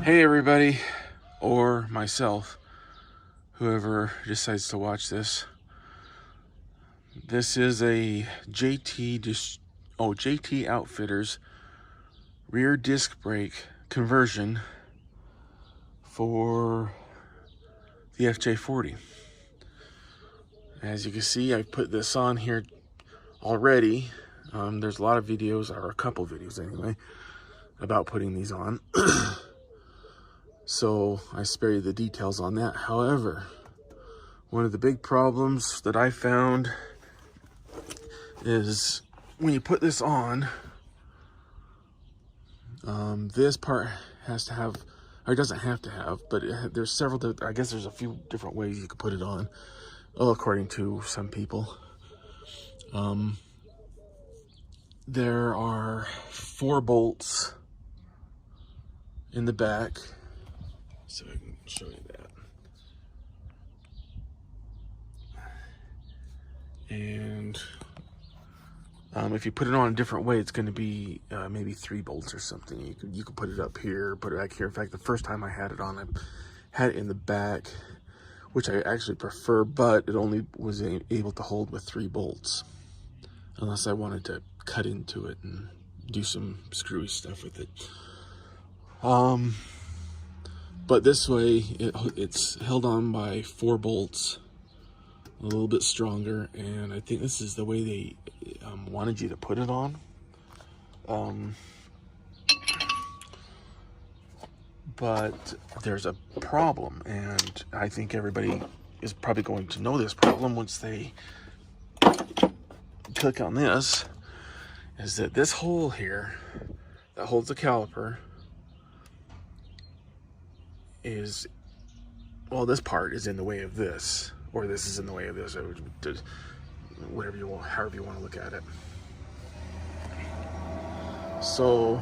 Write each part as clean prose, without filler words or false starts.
Hey everybody, or myself, whoever decides to watch this. This is a JT Outfitters rear disc brake conversion for the FJ40. As you can see, I put this on here already. There's a lot of videos, or a couple videos anyway, about putting these on. So I spare you the details on that. However, one of the big problems that I found is when you put this on, this part has to have, or it doesn't have to have, but there's several, I guess there's a few different ways you could put it on, well, according to some people. There are 4 bolts in the back, so I can show you that. And if you put it on a different way, it's going to be maybe 3 bolts or something. You could put it up here, put it back here. In fact, the first time I had it on, I had it in the back, which I actually prefer, but it only was able to hold with 3 bolts, unless I wanted to cut into it and do some screwy stuff with it. But this way, it's held on by 4 bolts, a little bit stronger, and I think this is the way they wanted you to put it on. But there's a problem, and I think everybody is probably going to know this problem once they click on this, is that this hole here that holds the caliper is, well, this part is in the way of this, or this is in the way of this, whatever you want, however you want to look at it. So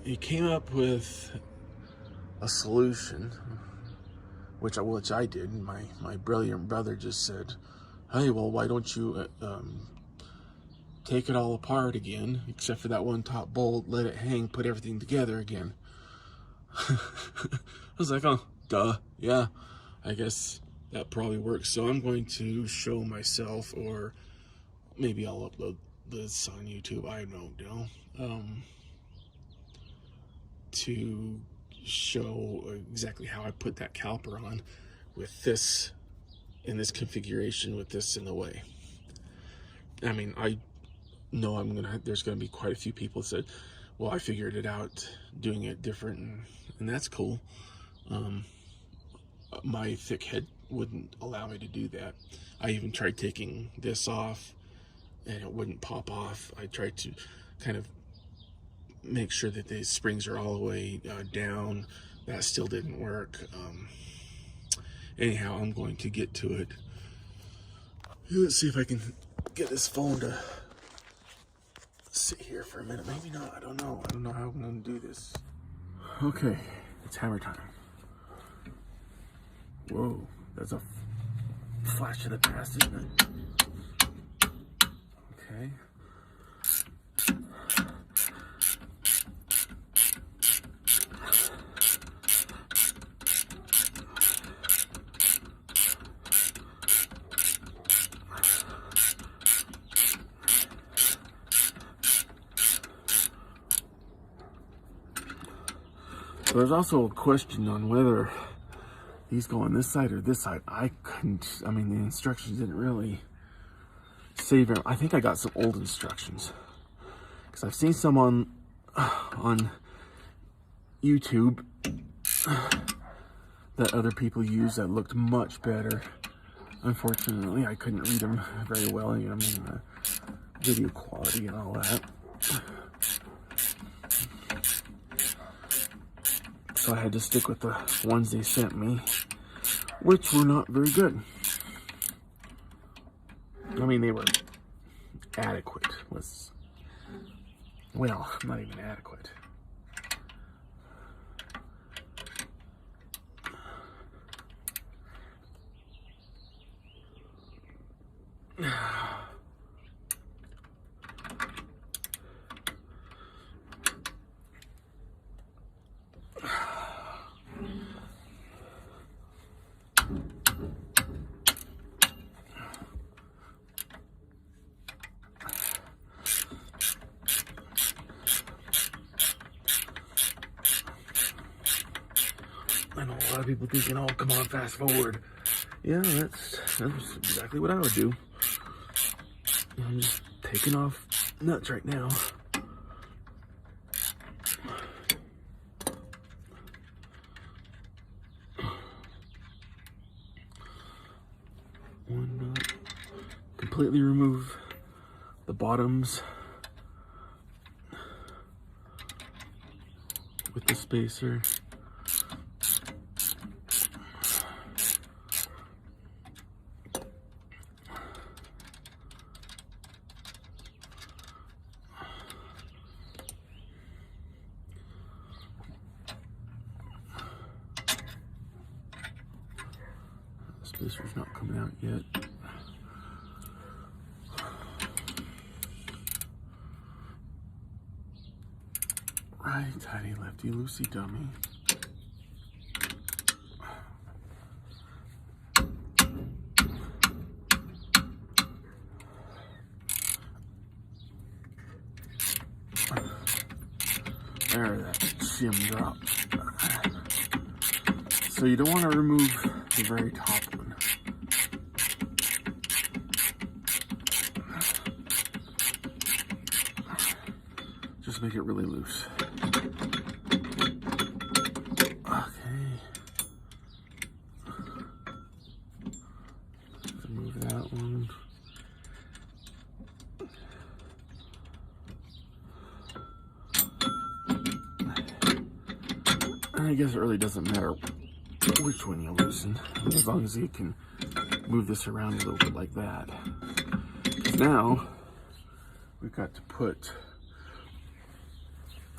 he came up with a solution, which I did. My brilliant brother just said, hey, well, why don't you take it all apart again, except for that one top bolt, let it hang, put everything together again. I was like, oh, duh, yeah, I guess that probably works. So I'm going to show myself, or maybe I'll upload this on YouTube, I don't know, to show exactly how I put that caliper on with this, in this configuration, with this in the way. I mean, I know there's gonna be quite a few people that said, well, I figured it out doing it different, and that's cool. My thick head wouldn't allow me to do that. I even tried taking this off and it wouldn't pop off. I tried to kind of make sure that the springs are all the way down. That still didn't work. Anyhow, I'm going to get to it. Let's see if I can get this phone to sit here for a minute. Maybe not, I don't know. I don't know how I'm gonna do this. Okay, it's hammer time. Whoa, that's a flash of the past, isn't it? Okay. So there's also a question on whether these go on this side or this side. I mean, the instructions didn't really say very, I think I got some old instructions, because I've seen some on YouTube that other people use that looked much better. Unfortunately, I couldn't read them very well. I mean, the video quality and all that. So I had to stick with the ones they sent me, which were not very good. I mean, they were adequate. Well, not even adequate. I know a lot of people thinking, oh, come on, fast forward. Yeah, that's exactly what I would do. I'm just taking off nuts right now. One nut. Completely remove the bottoms with the spacer. Spacer's not coming out yet. Righty tighty, lefty loosey dummy. There, that shim dropped. So you don't want to remove the very top one. Just make it really loose. Okay. Remove that one. I guess it really doesn't matter which one you loosen, as long as you can move this around a little bit like that. Because now we've got to put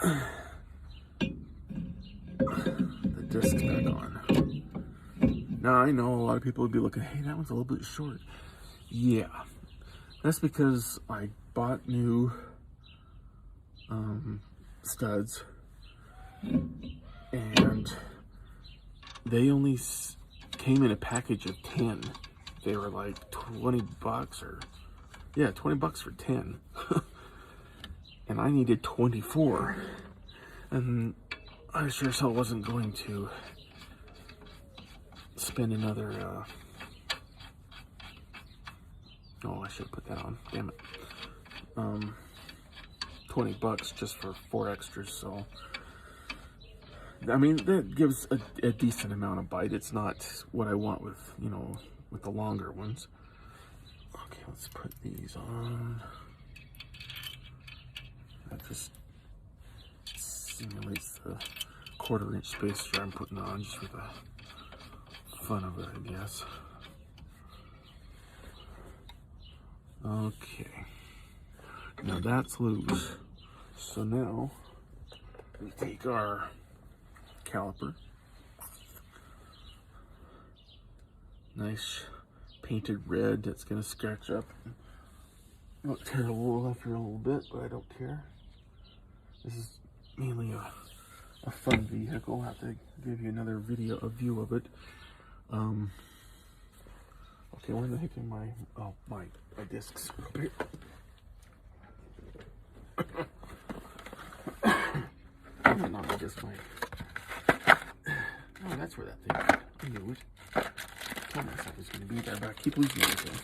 the discs back on. Now I know a lot of people would be looking, hey, that one's a little bit short. Yeah, that's because I bought new studs, and they only came in a package of 10. They were like 20 bucks or, yeah, 20 bucks for 10. And I needed 24. And I sure as hell wasn't going to spend another, oh, I should have put that on, damn it. 20 bucks just for 4 extras, so. I mean, that gives a decent amount of bite. It's not what I want with, you know, with the longer ones. Okay, let's put these on. That just simulates the 1/4 inch spacer I'm putting on just for the fun of it, I guess. Okay. Now that's loose. So now we take our caliper, nice painted red that's going to scratch up and look terrible after a little bit, but I don't care. This is mainly a fun vehicle. I'll have to give you another video, a view of it. Okay, where the heck are my discs? Not just my. Oh, that's where that thing is. I knew it. I told myself it was going to be there, but I keep losing everything.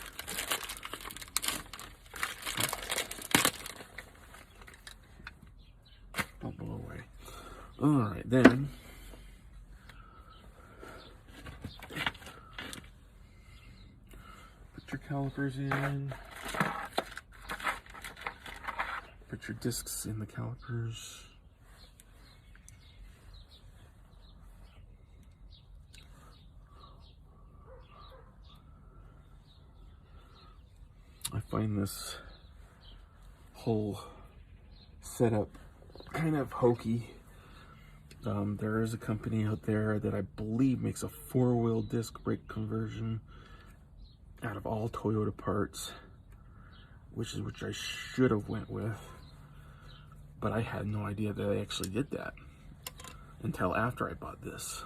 Don't blow away. Alright, then. Put your calipers in. Put your discs in the calipers. I find this whole setup kind of hokey. There is a company out there that I believe makes a 4-wheel disc brake conversion out of all Toyota parts, which I should have went with, but I had no idea that they actually did that until after I bought this.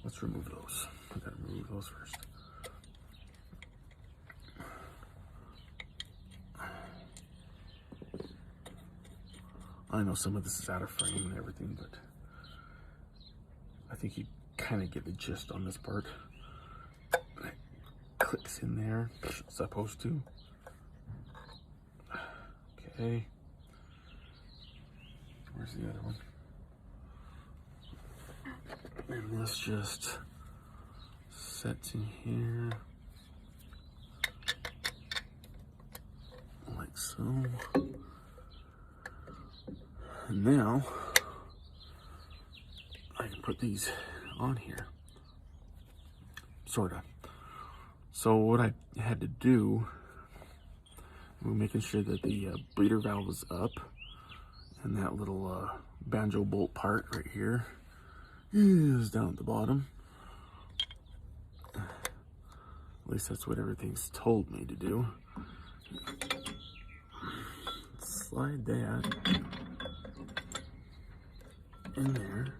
Let's remove those. I gotta remove those first. I know some of this is out of frame and everything, but I think you kind of get the gist on this part. And it clicks in there, it's supposed to. Okay. Where's the other one? And this just sets in here. Like so. And now I can put these on here, sorta. So what I had to do, we're making sure that the bleeder valve is up, and that little banjo bolt part right here is down at the bottom. At least that's what everything's told me to do. Slide that in there,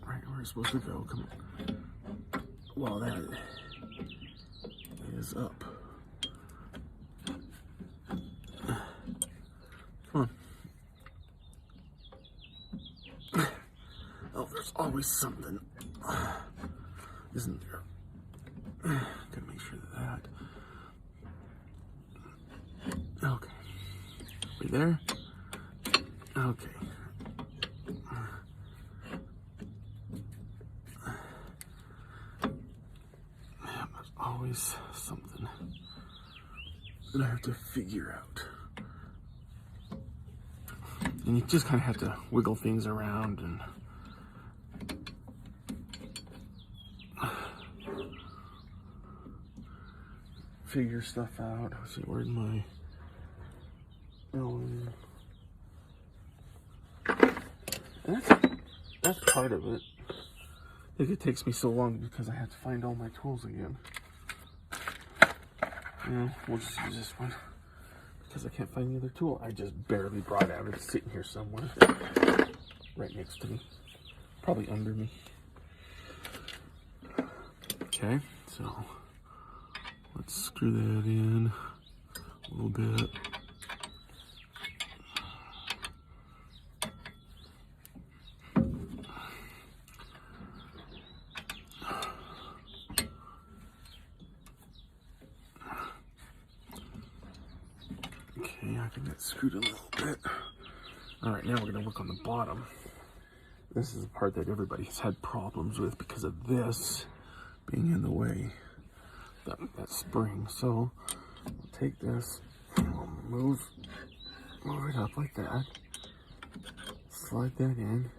right where it's supposed to go. Come on. Well, that is up. Come on. Oh, there's always something, isn't there? Gotta make sure that. Okay. We there? Okay. There's always something that I have to figure out. And you just kind of have to wiggle things around and figure stuff out. Let's see, where's my that's part of it. I think it takes me so long because I have to find all my tools again. Yeah, we'll just use this one because I can't find the other tool. I just barely brought it out. It's sitting here somewhere, right next to me, probably under me. Okay, so let's screw that in a little bit. Okay, I think that's screwed a little bit. All right, now we're gonna work on the bottom. This is the part that everybody's had problems with because of this being in the way, that spring. So we'll take this and we'll move it up like that. Slide that in.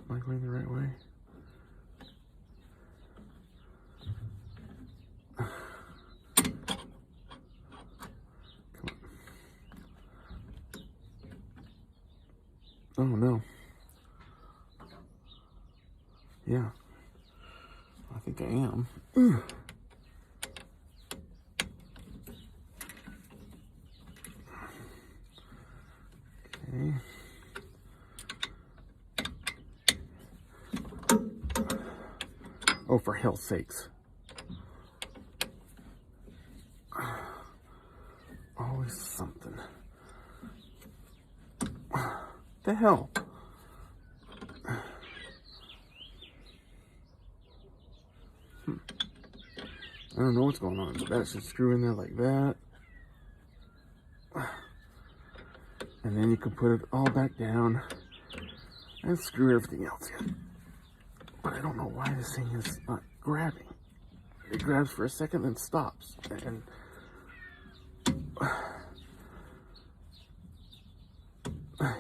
Am I going the right way? Oh no. Yeah. I think I am. Okay. Oh, for hell's sakes. Always something. The hell? I don't know what's going on, but that should screw in there like that. And then you can put it all back down and screw everything else in. But I don't know why this thing is not grabbing. It grabs for a second, then stops. And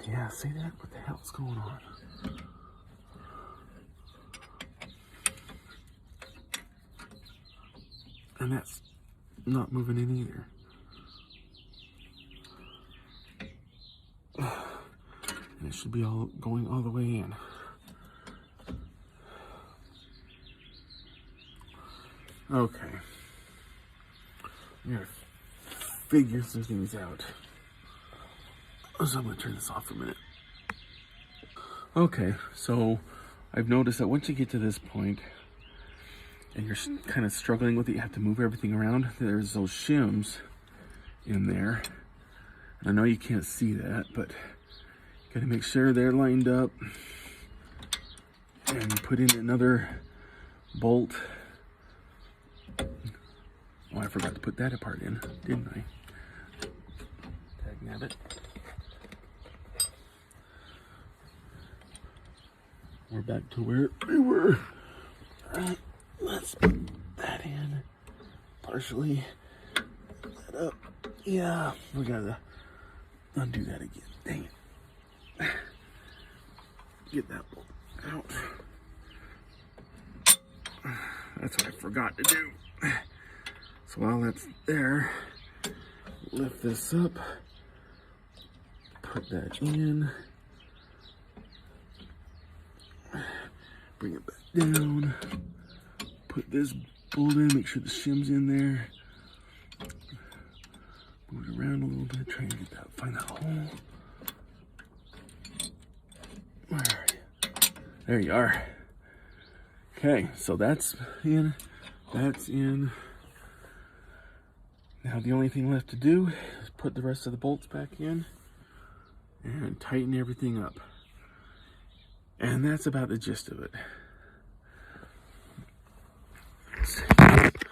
yeah, see that? What the hell's going on? And that's not moving in either. And it should be all going all the way in. Okay. I'm gonna figure some things out. So I'm gonna turn this off for a minute. Okay, so I've noticed that once you get to this point and you're kind of struggling with it, you have to move everything around. There's those shims in there. And I know you can't see that, but you gotta make sure they're lined up. And you put in another bolt. Oh, I forgot to put that apart in, didn't I? Dagnabbit. We're back to where we were. Alright, let's put that in partially. Put that up. Yeah, we gotta undo that again. Dang it. Get that bolt out. That's what I forgot to do. So while that's there, lift this up, put that in, bring it back down, put this bolt in, make sure the shim's in there, move it around a little bit, try and get that, find that hole. Where are you? There you are. Okay, so that's in, that's in. Now the only thing left to do is put the rest of the bolts back in and tighten everything up. And that's about the gist of it. Take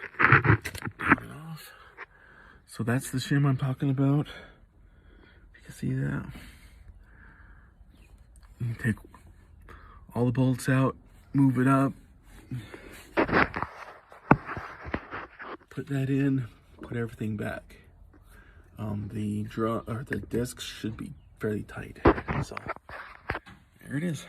it off. So that's the shim I'm talking about. You can see that. You take all the bolts out, move it up, put that in, put everything back. The discs should be fairly tight. So there it is.